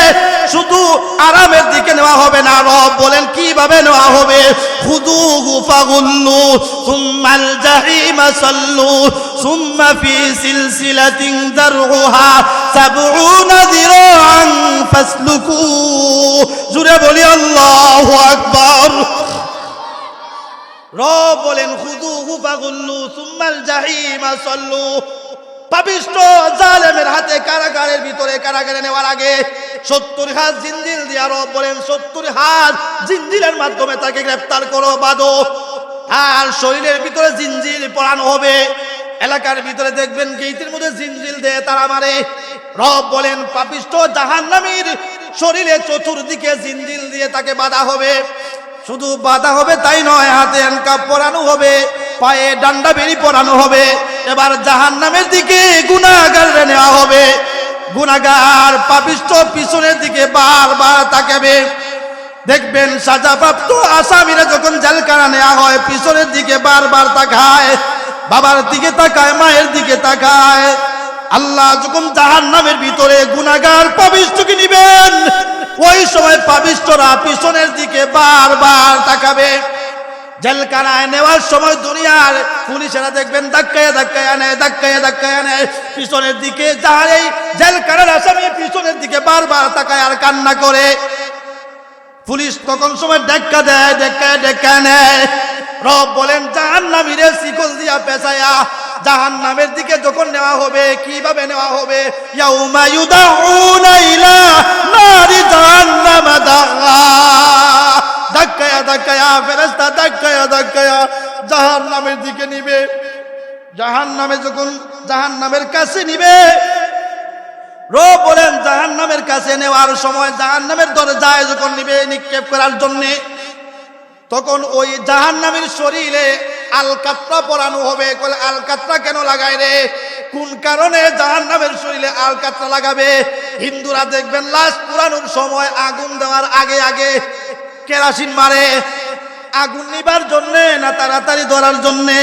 S1: শুধু আরামের দিকে নেওয়া হবে না। রব বলেন কিভাবে নেওয়া হবে? খুযুহু ফাগুল্লু সুম্মাল জাহিমা সাল্লু সুম্মা ফি সিলসিলাতিন দারউহা ৭০ যিরাআন ফাসলুকু। জুরে বলি আল্লাহু আকবার। রব বলেন খুযুহু ফাগুল্লু সুম্মাল জাহিমা সাল্লু। পাপিষ্ঠ জালেমের হাতে কারাগারের ভিতরে, কারাগারে নেওয়ার আগে ৭০ হাত জিনজিল দিয়া রব বলেন ৭০ হাত জিনজিলের মাধ্যমে তাকে গ্রেফতার করো, বাঁধো। আর শরীরের ভিতরে জিনজিল পরানো হবে। এলাকার ভিতরে দেখবেন গেইটের মধ্যে জিনজিল দেয়, তারা মারে। রব বলেন পাপিষ্ঠ জাহান্নামীর শরীরে চতুর্দিকে জিনজিল দিয়ে তাকে বাঁধা হবে। শুধু বাঁধা হবে তাই নয়, হাতে হ্যান্ডকাপ পরানো হবে, পায়ে ডান্ডা বেরি পরানো হবে। এবার জাহান্নামের দিকে গুনাহগাররে নেওয়া হবে। গুনাহগার পাপিষ্ঠ পিছনের দিকে বারবার তাকাবে। দেখবেন সাজাপ্রাপ্ত আসামিরা যখন জেলখানা নেওয়া হয়, পিছনের দিকে বারবার তাকায়, বাবার দিকে তাকায়, মায়ের দিকে তাকায়। আল্লাহ যখন জাহান্নামের ভিতরে গুনাহগার পাপিষ্ঠকে নিবেন, ওই সময় পাপিষ্ঠরা পিছনের দিকে বারবার তাকাবে। জেলখানায় নেওয়ার সময় দুনিয়ার পুলিশেরা দেখবেন ধাক্কায় ধাক্কায় আনে, ধাক্কায় ধাক্কায় আনে পিছনের দিকে। যার এই জেলখানার আসামি পিছনের দিকে বারবার তাকায় আর কান্না করে। পুলিশ তখন সময় ধাক্কা দেয়, ধাক্কায় ধাক্কা নেয়। রব বলেন জাহান্নামীরে শিকল দিয়া পেঁচায়া জাহান্নামের দিকে যখন নেওয়া হবে, কিভাবে নেওয়া হবে? ইয়াউমা ইউদাউনা ইলা নারি জাহান্নাম দাআ। ধাক্কায়া ধাক্কায়া ফেরেশতা ধাক্কায়া ধাক্কায়া জাহান্নামের দিকে নিবে। জাহান্নামে যখন জাহান্নামের কাছে নিবে, রব বলেন জাহান্নামের কাছে নেওয়ার সময় জাহান্নামের দরজায় যখন নিবে নিক্ষেপ করার জন্য, তখন ওই জাহান্নামীর শরীরে আলকাতরা পরানো হবে। বলে আলকাতরা কেন লাগায় রে? কোন কারণে জাহান্নামের শরীরে আলকাতরা লাগাবে? হিন্দুরা দেখবেন লাশ পুরানোর সময় আগুন দেওয়ার আগে আগে কেরাসিন মারে। আগুন নিবার জন্যে না তাড়াতাড়ি ধরার জন্যে?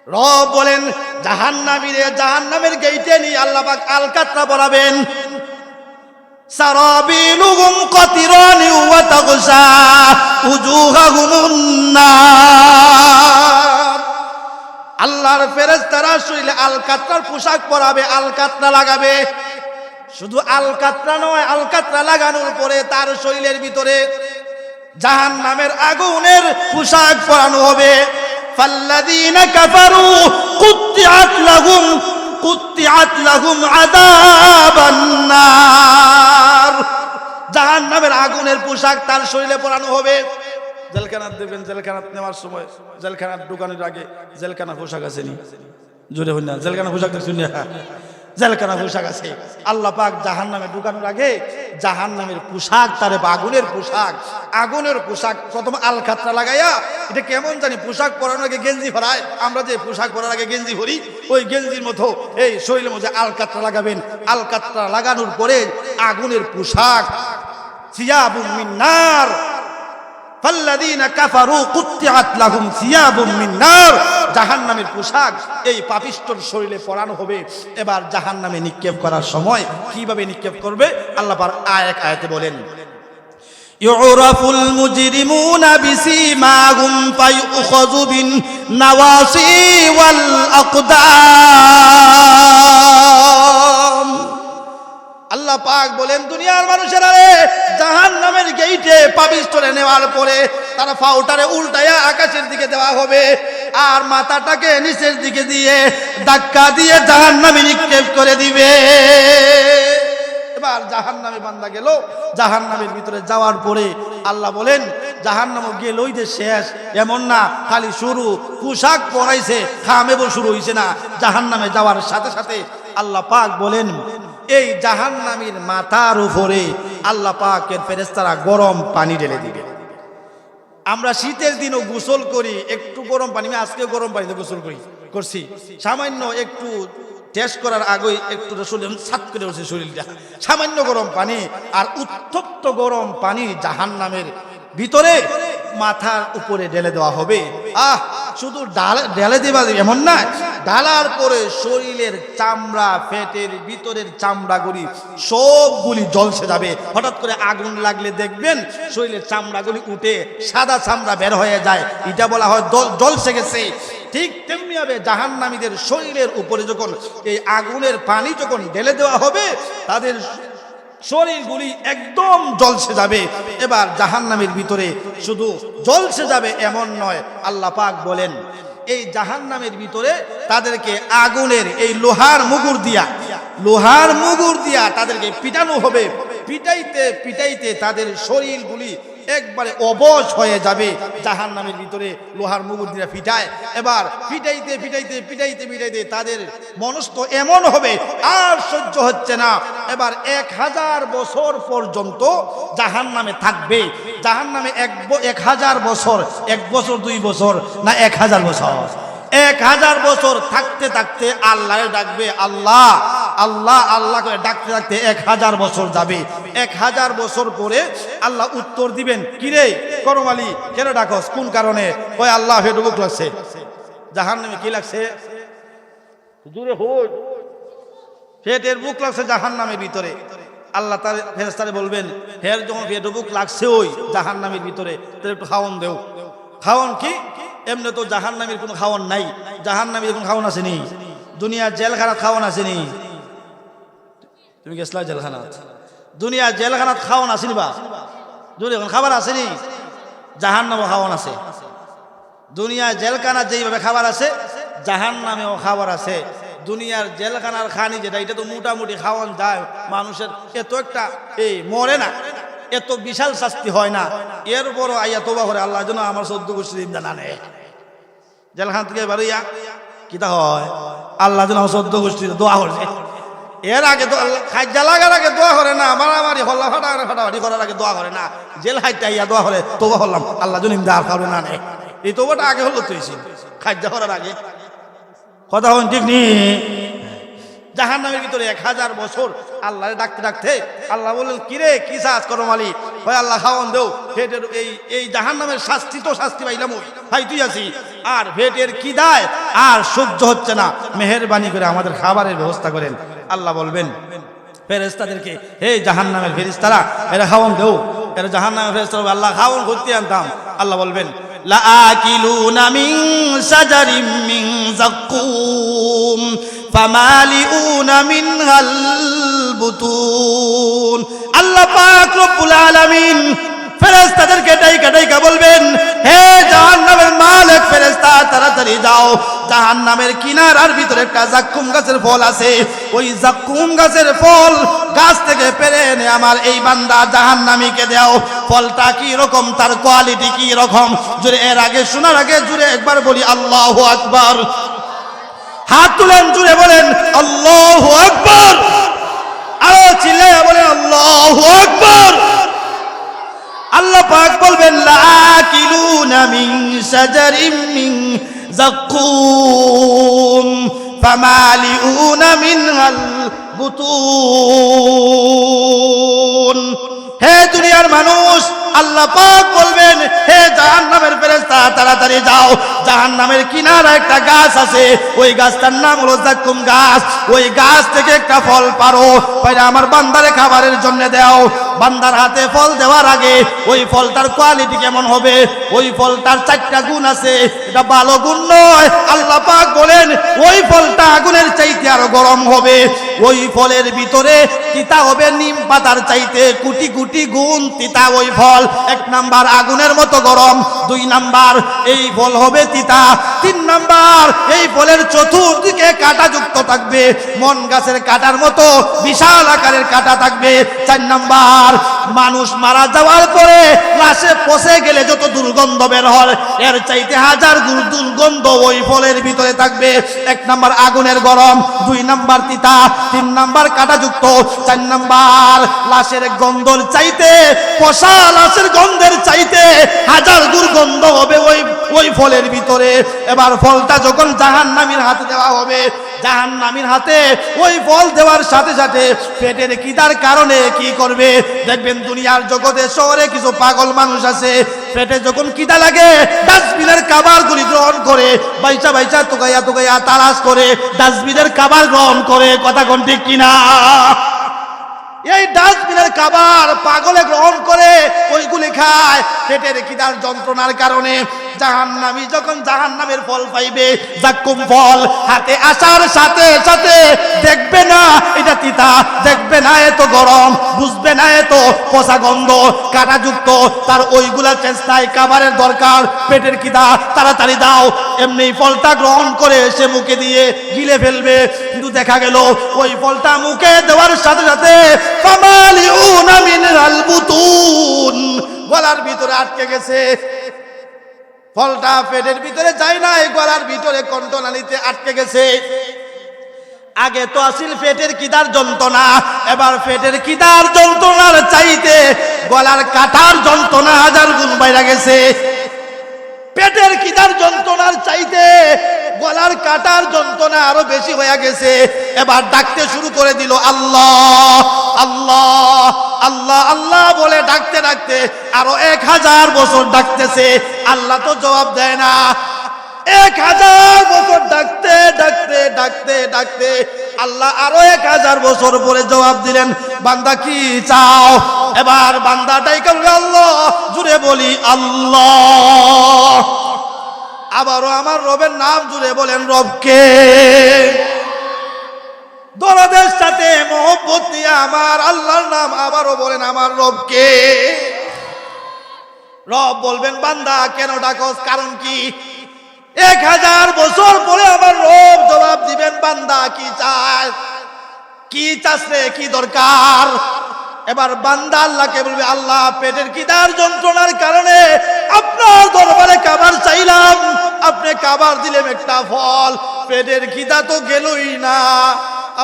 S1: রব বলেন জাহান্নামীরে জাহান্নামের গেইটে নিয়ে আল্লাহ পাক আলকাতরা পরাবেন। সারাবিলুহুম কাতিরান ওয়া তাগশা উজুহাহুমুন নার। আল্লাহর ফেরেশতারা শরীরে আলকাতরার পোশাক পরাবে, আলকাতরা লাগাবে। শুধু আলকাতরা নয়, আলকাতরা লাগানোর পরে তার শরীরের ভিতরে জাহান্নামের আগুনের পোশাক পরানো হবে। ফাল্লাযীনা কাফারু কুত্তিআত লাহুম আযাবান নার। জাহান্নামের আগুনের পোশাক তার শরীরে পরানো হবে। জেলখানাত দেবেন, জেলখানাত নেওয়ার সময় জেলখানার দোকানের আগে জেলখানা পোশাক আছে নি? জোরে হই না, জেলখানা পোশাক দেখছেন না? জেলখানা পোশাক আছে। আল্লাহ পাক জাহান্নামে ঢুকানোর আগে জাহান্নামের পোশাক, তার আগুনের পোশাক, আগুনের পোশাক প্রথম আলকাতরা লাগাইয়া, এটা কেমন জানি পোশাক পরানোর আগে গেঞ্জি পরায়, আমরা যে পোশাক পরার আগে গেঞ্জি পরি, ওই গেঞ্জির মতো এই শরীরের মধ্যে আলকাতরা লাগাবেন। আলকাতরা লাগানোর পরে আগুনের পোশাক, সিয়াবুম মিন নার। ফাল্লাযীনা কাফারু কুত্তিআত লাহুম সিয়াবুম মিন নার। জাহান্নামের পোশাক এই পাপিষ্ঠর শরীরে পরানো হবে। এবার জাহান্নামে নিক্ষেপ করার সময় কিভাবে নিক্ষেপ করবে আল্লাহ পাক আয়াতে বলেন, ইউরাফুল মুজরিমুনা বিসীমাহুম ফায়ুখাযু বিন নাওয়াসি ওয়াল আকদাম। আল্লাহ পাক বলেন, দুনিয়ার মানুষেরা রে, জাহান্নামের গেইটে পাপিষ্ঠরে নেওয়ার পরে তারা ফাউটারে উল্টায়া আকাশের দিকে দেওয়া হবে, আর মাথাটাকে নিচের দিকে দিয়ে ধাক্কা দিয়ে জাহান্নামে নিক্ষেপ করে দিবে। এবার জাহান্নামে বান্দা গেল, জাহান্নামের ভিতরে যাওয়ার পরে আল্লাহ বলেন, জাহান্নামও গেলই যে শেষ এমন না, খালি শুরু। পোশাক পরাইছে, খামেবো শুরু হইছে না। জাহান্নামে যাওয়ার সাথে সাথে আল্লাহ পাক বলেন, এই জাহান্নামীর মাথার উপরে আল্লাহ পাকের ফেরেশতারা গরম পানি ঢেলে দিবে। আমরা শীতের দিনও গোসল করি, একটু গরম পানি, আমি আজকে গরম পানিতে গোসল করছি, সামান্য একটু টেস্ট করার আগেই একটু সাত করে উঠছে শরীরটা, সামান্য গরম পানি। আর উত্তপ্ত গরম পানি জাহান্নামের ভিতরে মাথার উপরে ঢেলে দেওয়া হবে। শুধু ঢেলে দেওয়া এমন না, ঢালার পরে শরীরের চামড়া, পেটের ভিতরের চামড়াগুলি সবগুলি জ্বলছে যাবে। হঠাৎ করে আগুন লাগলে দেখবেন শরীরের চামড়াগুলি উঠে সাদা চামড়া বের হয়ে যায়, এটা বলা হয় জ্বলছে গেছে। ঠিক তেমনি হবে জাহান্নামীদের শরীরের উপরে যখন এই আগুনের পানি যখন ঢেলে দেওয়া হবে, তাদের শরীরগুলি একদম জ্বলছে যাবে। এবার জাহান্নামের ভিতরে শুধু জ্বলছে যাবে এমন নয়, আল্লাহ পাক বলেন, এই জাহান্নামের ভিতরে তাদেরকে আগুনের এই লোহার মুগুর দিয়া তাদেরকে পিটানো হবে। পিটাইতে পিটাইতে তাদের শরীরগুলি একবারে অবশ হয়ে যাবে। জাহান্নামের ভিতরে লোহার মুগুর দিয়ে পিটায়, এবার পিটাইতে পিটাইতে পিটাইতে পিটাইতে তাদের মনস্থ এমন হবে আর সহ্য হচ্ছে না। এবার 1000 বছর পর্যন্ত জাহান্নামে থাকবে। জাহান্নামে 1000 বছর, 1 বছর 2 বছর না 1000 বছর, 1000 বছর থাকতে থাকতে আল্লাহ ডাকবে, আল্লাহ আল্লাহ আল্লাহ করে ডাকতে ডাকতে 1000 বছর যাবে। 1000 বছর পরে আল্লাহ উত্তর দিবেন, কিরে করম আলী, কেন ডাকস, কোন কারণে? ওই আল্লাহ ফেটে বুক লাগছে। জাহান্নামে কি লাগছে? জোরে হই, পেটের বুক লাগছে জাহান্নামের ভিতরে। আল্লাহ তার ফেরেশতারে বলবেন, হের যখন পেটের বুক লাগছে ওই জাহান্নামের ভিতরে, তাহলে একটু খাওয়ান দেও। খাওয়ান কি? এমনি তো জাহান্নামীর কোনো খাওয়ান নাই। জাহান্নামীর কোনো খাওয়ান আসেনি, দুনিয়ার জেলখানাত খাওয়ান আসেনি। তুমি গেছলা জেলখানাত? দুনিয়ার জেলখানাত খাওয়ান আসেনি বা এখন খাবার আসেনি? জাহান্নামে খাওয়ান আছে। দুনিয়ার জেলখানাত যেইভাবে খাবার আছে, জাহান্নামেও খাবার আছে। দুনিয়ার জেলখানার খানি যেটা, এটা তো মোটামুটি খাওয়ান যায়, মানুষের এত একটা এই মরে না, এত বিশাল শাস্তি হয় না। এরপরও আইয়া তোবা করে আল্লাহ যেন আমার 14 গোষ্ঠী দিন জানা নেই। জেলখান থেকে বাড়িয়া কিতা হয়, আল্লাহ যেন আমার 14 গোষ্ঠী দোয়া করছে। এর আগে তো খাইজা লাগার আগে দোয়া করে না, মারামারি হল্লা ফাটাফাটি করার আগে দোয়া করে না। জেল খাইতে আইয়া দোয়া করে, তোবা করলাম আল্লাহ যেন ইমদার খাবে না নেই। এই তোবাটা আগে হলো তুইছি, খাইজা করার আগে। কথা হন ঠিক নেই? জাহান্নামের ভিতরে 1000 বছর আল্লাহরে ডাকতে ডাকতে আল্লাহ বললেন, কিরে কি চাস করম আলী? ভাই আল্লাহ খাওয়ান দেও। পেটের এই জাহান্নামের শাস্তি তো শাস্তি পাইলাম ওই ভাই তুই আছি, আর পেটের কি দায় আর সহ্য হচ্ছে না, মেহেরবানি করে আমাদের খাবারের ব্যবস্থা করেন। আল্লাহ বলবেন, ফেরেশতাদেরকে, হে জাহান্নামের ফেরেশতারা এরা খাওন দেও, এরা জাহান্নামের ফেরেশতারা আল্লাহ খাওন করতে আনতাম। আল্লাহ বলবেন লা আকিলুনা মিন শাজারিম মিন যাক্কুম ফামালিউনা মিনহাল বুতুন। আল্লাহ পাক রব্বুল আলামিন ফেরেশতাদেরকে ডাইকা বলবেন, হে জাহান্নামের মালিক ফেরেশতা তাড়াতাড়ি যাও, জাহান্নামের কিনারার ভিতরে একটা জাক্কুম গাছের ফল আছে, ওই জাক্কুম গাছের ফল গাছ থেকে পেড়ে এনে আমার এই বান্দা জাহান্নামীকে দাও। ফলটা কি রকম, তার কোয়ালিটি কি রকম, জুড়ে এর আগে শোনার আগে জুড়ে একবার বলি আল্লাহু আকবার। হাত তুলেন, জুড়ে বলেন আল্লাহু আকবার। আরো চিল্লাইয়া বলেন আল্লাহু আকবার। আল্লাহ পাক বলবেন লাকিলুনা মিন শাজারিম মিন যাক্কুম ফামালিউনা মিনহাল বুতুন। হে দুনিয়ার মানুষ, আল্লাহ পাক বলবেন, হে জাহান্নামের ফেরেশতা তাড়াতাড়ি যাও, জাহান্নামের কিনারা একটা গাছ আছে, ওই গাছটার নাম হলো যাক্কুম গাছ, ওই গাছ থেকে একটা ফল পারো, পাইরা আমার বান্দারে খাবারের জন্য দাও। বান্দার হাতে ফল দেওয়ার আগে ওই ফলটার কোয়ালিটি কেমন হবে, ওই ফলটার 4টা গুণ আছে, এটা ভালো গুণ নয়। আল্লাহ পাক বলেন ওই ফলটা আগুনের চাইতে আরো গরম হবে, ওই ফলের ভিতরে তিতা হবে নিম পাতার চাইতে কোটি কোটি গুণ তিতা ওই ফল। 1 নাম্বার আগুনের মতো গরম, 2 নাম্বার এই ফল হবে তিতা, 3 নাম্বার এই ফলের চতুর্দিকে কাঁটা যুক্ত থাকবে, মন গাছের কাঁটার মতো বিশাল আকারের কাঁটা থাকবে। 4 নাম্বার মানুষ মারা যাওয়ার পরে লাশে পচে গেলে যত দুর্গন্ধ বের হয় এর চাইতে 1000 গুণ দুর্গন্ধ ওই ফলের ভিতরে থাকবে। 1 নাম্বার আগুনের গরম, 2 নাম্বার তিতা, 3 নাম্বার কাঁটাযুক্ত, 4 নাম্বার লাশের গন্ধর চাইতে, পচা লাশের গন্ধের চাইতে 1000 দুর্গন্ধ হবে ওই ফলের ভিতরে। এবার ফলটা যখন জাহান্নামীর হাতে দেওয়া হবে, জাহান্নামীর হাতে ওই ফল দেওয়ার সাথে সাথে পেটের খিদার কারণে কি করবে, দেখবেন দুনিয়ার জগতে শহরে কিছু পাগল মানুষ আছে, পেটে যখন খিদা লাগে ডাস্টবিনের খাবারগুলি গ্রহণ করে, বাইচা বাইচা তোকাইয়া তালাশ করে ডাস্টবিনের খাবার গ্রহণ করে। কথা কোন ঠিক কিনা? এই ডাস্টবিনের খাবার পাগলে গ্রহণ করে ওইগুলি খায় পেটের খিদার যন্ত্রণার কারণে। জাহান্নামী যখন জাহান্নামের ফল পাইবে, যাক্কুম ফল হাতে আসার সাথে সাথে দেখবে না এটা তিতা, দেখবে না এত গরম, বুঝবে না এত পচা গন্ধ কাঁটাযুক্ত, তার ওইগুলা চেষ্টায় খাবারের দরকার, পেটের খিদা তাড়াতাড়ি দাও, এমনি ফলটা গ্রহণ করে সে মুখে দিয়ে গিলে ফেলবে। কিন্তু দেখা গেল ওই ফলটা মুখে দেওয়ার সাথে সাথে ফামালিউনা মিনহাল বুতুন, গলার ভিতরে আটকে গেছে। ফলটা পেটের ভিতরে যায় না, গলার ভিতরে কণ্ঠনালীতে আটকে গেছে। আগে তো আসিল পেটের খিদার যন্ত্রণা, এবার পেটের খিদার যন্ত্রণার চাইতে গলার কাটার যন্ত্রণা 1000 গুণ বাইরে গেছে। পেটের খিদার যন্ত্রণার চাইতে গলার কাটার যন্ত্রণা আরো বেশি হয়ে গেছে। এবার ডাকতে শুরু করে দিল আল্লাহ আল্লাহ আল্লাহ আল্লাহ বলে ডাকতে ডাকতে আরো 1000 বছর ডাকতেছে, আল্লাহ তো জবাব দেয় না। 1000 বছর ডাকতে ডাকতে ডাকতে ডাকতে আল্লাহ আরো 1000 বছর পরে জবাব দিলেন, বান্দা কি চাও? এবার বান্দা ডাইকা বলে আল্লাহ, জুড়ে বলি আল্লাহ। আবারও আমার রবের নাম জুড়ে বলেন রবকে। দরদের সাথে মহব্বত নিয়ে আমার আল্লাহর নাম আবারও বলেন আমার রবকে। রব বলবেন বান্দা কেন ডাকস, কারণ কি? 1000 বছর পরে আমার রব জবাব দিবেন, বান্দা কি চায়, কি চাস রে, কি দরকার? এবার বান্দা আল্লাহকে বলবে, আল্লাহ পেটের খিদার যন্ত্রণার কারণে আপনার দরবারে খাবার চাইলাম, আপনি খাবার দিলেন একটা ফল, পেটের খিদা তো গেলই না,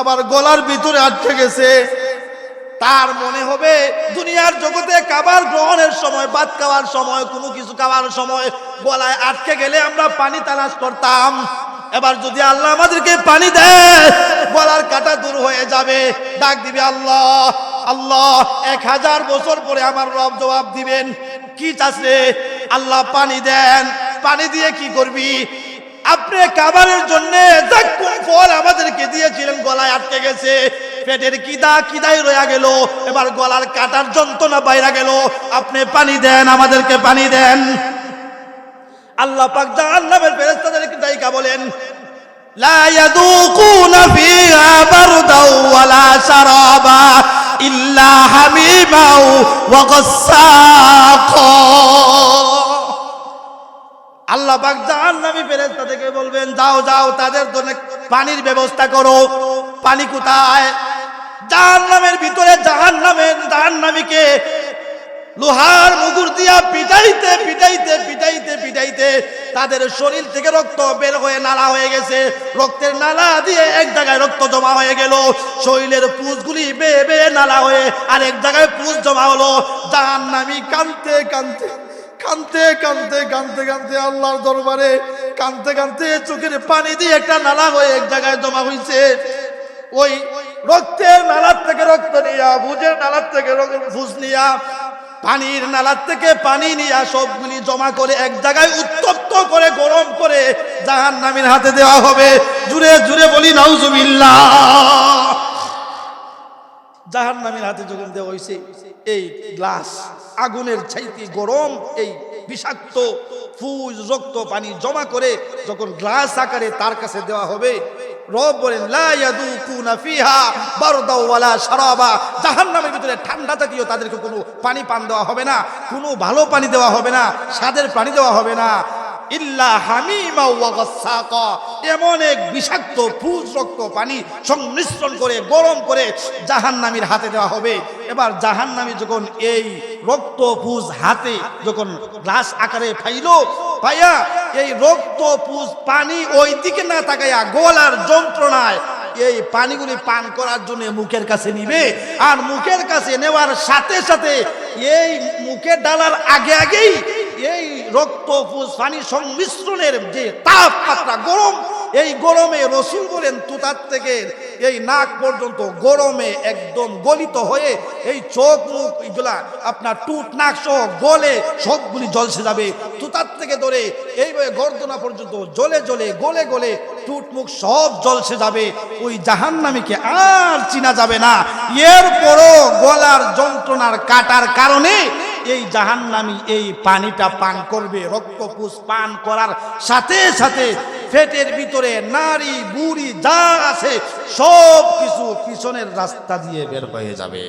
S1: আবার গলার ভিতরে আটকে গেছে। তার মনে হবে দুনিয়ার জগতে খাবার গ্রহণের সময়, ভাত খাওয়ার সময়, কোনো কিছু খাওয়ার সময় গলায় আটকে গেলে আমরা পানি তালাশ করতাম। এবার যদি আল্লাহ আমাদেরকে পানি দেয় গলার কাটা দূর হয়ে যাবে। ডাক দিবে আল্লাহ আল্লাহ। 1000 বছর পরে আমার রব জবাব দিবেন, কি চাস রে? আল্লাহ পানি দেন। পানি দিয়ে কি করবি? আপনি খাবারের জন্য যাক্কুম ফল আমাদেরকে দিয়েছিলেন, গলায় আটকে গেছে, পেটের কিদাই রয়ে গেল, এবার গলার কাটার যন্ত্রণা বাইরে গেল, আপনি পানি দেন, আমাদেরকে পানি দেন। আল্লাহ পাক জাহান্নামের ফেরেশতাদেরকে ডাইকা বলেন, লা ইয়াযুকুনা ফিহা বারদাও ওয়ালা শারাবা ইল্লা হামিমাও ওয়া গাসসাকা। আল্লাহ পাক জাহান্নামী ফেরেশতাদেরকে বলবেন, যাও যাও তাদের জন্য পানির ব্যবস্থা করো। পানি কোথায়? জাহান্নামের ভিতরে জাহান্নামীকে লোহার মুগুর দিয়া পিটাইতে পিটাইতে পিটাইতে পিটাইতে তাদের শরীর থেকে রক্ত বের হয়ে নালা হয়ে গেছে। রক্তের নালা দিয়ে এক জায়গায় রক্ত জমা হয়ে গেল, শরীরের পুঁজগুলি বেয়ে বেয়ে নালা হয়ে আরেক জায়গায় পুঁজ জমা হলো। জাহান্নামী কাঁদতে কাঁদতে কাঁদতে কাঁদতে কাঁদতে কাঁদতে আল্লাহর দরবারে কাঁদতে কাঁদতে চোখের পানি দিয়ে একটা নালা হয়ে এক জায়গায় জমা হয়েছে। ওই রক্তের নালার থেকে রক্ত নিয়া, ভুজের নালার থেকে ভুজ নিয়া, পানির নালার থেকে পানি নিয়া সবগুলি জমা করে এক জায়গায় উত্তপ্ত করে গরম করে জাহান্নামীর হাতে দেওয়া হবে। জুড়ে জুড়ে বলি নাউজুবিল্লাহ। জাহান্নামীর হাতে যখন দেওয়া হয়েছে, এই গ্লাস আগুনের চাইতে গরম এই বিষাক্ত ফুজ রক্ত পানি জমা করে যখন গ্লাস আকারে তার কাছে দেওয়া হবে, রব বলেন, লা ইয়াযুকুনা ফিহা বারদাও ওয়ালা শারাবা। জাহান্নামের ভিতরে ঠান্ডা জাতীয় তাদেরকে কোনো পানি পান দেওয়া হবে না, কোনো ভালো পানি দেওয়া হবে না, স্বাদের পানি দেওয়া হবে না, ইল্লা হামিমা ওয়া গাসসাকা। এমন এক বিষাক্ত ফুজ রক্ত পানি সংমিশ্রণ করে গরম করে জাহান্নামীর হাতে দেওয়া হবে। এবার জাহান্নামী যখন এই রক্ত ফুজ হাতে যখন গ্লাস আকারে পাইয়া এই রক্ত ফুজ পানি ওই দিকে না তাকাইয়া গলার যন্ত্রণায় এই পানিগুলি পান করার জন্য মুখের কাছে নিবে। আর মুখের কাছে নেওয়ার সাথে সাথে এই মুখে ডালার আগে আগেই এই রক্ত ফুজ পানি সংমিশ্রণের যে তাপমাত্রা গরম, এই গরমে রসুল বলেন তুতার থেকে এই নাক পর্যন্ত গরমে একদম গলিত হয়ে এই চোখ মুখ এগুলা আপনার টুট নাক সহ গলে সবগুলি জলসে যাবে। তুতার থেকে ধরে এইভাবে গর্দনা পর্যন্ত জ্বলে জ্বলে গলে গলে টুট মুখ সব জলসে যাবে। ওই জাহান্নামীকে আর চিনা যাবে না। এরপরও গলার যন্ত্রণার কাটার কারণে এই জাহান্নামী এই পানিটা পান করবে। রক্তপুষ পান করার সাথে সাথে পেটের ভিতরে নারী বুড়ি যা আছে সব কিছু পিছনের রাস্তা দিয়ে বের হয়ে যাবে।